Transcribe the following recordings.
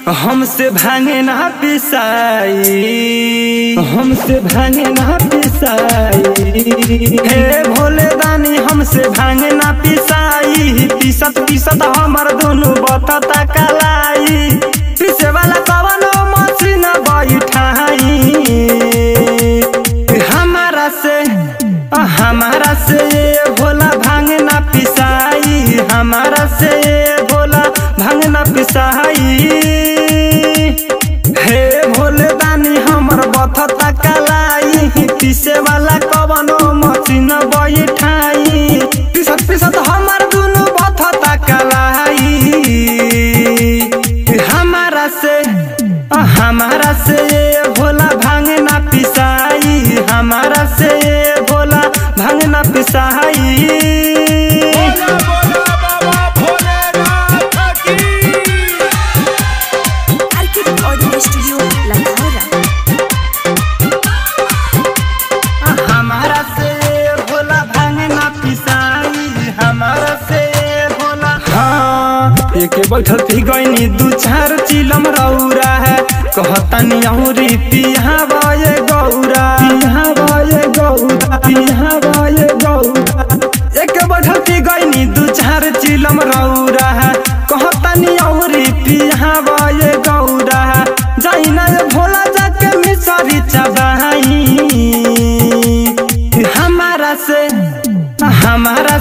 हमसे भांगे ना पिसाई, हमसे भांगे ना पिसाई। हे भोले दानी हमसे भांगे ना पिसाई। पीसत पीसत हमर दोनों बतता कलाई। पीसे वाला कवनो मशीन बैठाई। हमारा से भोला भांग ना पिसाई। हमारा से भोला भांग ना पिसाई। हे भोले दानी हमर बतता कलाई। पीसे वाला कवनो मशीन बैठाई। पीसत पीसत हमर दुनु बतता कलाई। हमारा से भोला भांग ना पिसाई। हमारा से भोला भांग ना पिसाई। हमारा से भोला भांग ना पिसाई। हमारा से भोला एक बैठल पी गईनी दू चार चिलम रौरा है। कहतनी औरी पिहावे गौरा, पिहावे गौरा, पिहावे गौरा। एक बैठल पी गईनी दू चार चिलम रौरा है। कहतनी औरी पिहावे गौरा। जाइना भोला जाके मिसरी चबाई। हमारा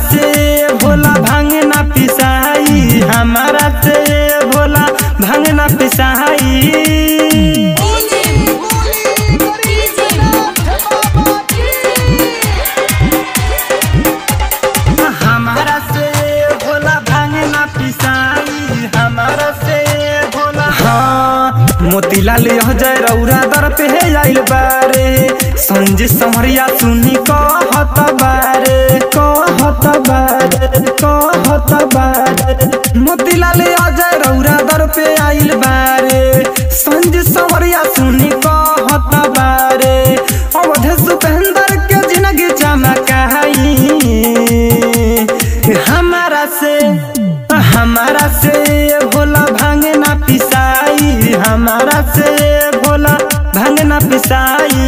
से भोला भांग ना पिसाई। हमारा से भोला भांग ना पिसाई। हमारा से भोला भांग ना पिसाई। हमारा से भोला मोतीलाल जय रौरा दर पे है आइल बारे। संजय समरिया सुनी कहत बारे, कहत बारे, कहत बारे। मोतीलाल अजय रौरा दर पे आइल बारे। संजय समरिया सुनी कहत बारे। अवधे सुपेंद्र के जिंदगी चमकाई। हमारा से भोला भांग ना पिसाई। हमारा से भोला भांग ना पिसाई।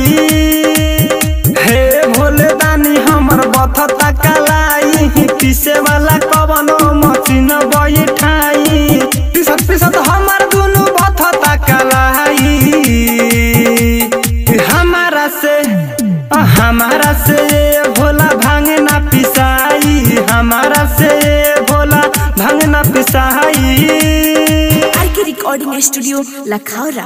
हे भोले दानी हमर बतता कलाई। पीसे वाला कवनो मशीन बैठाई। पीसत पीसत हमर दुनु बतता कलाई। हमारा से भोला भांग ना पिसाई। हमारा से भोला भांग ना पिसाई। RK recording studio Lakhaura.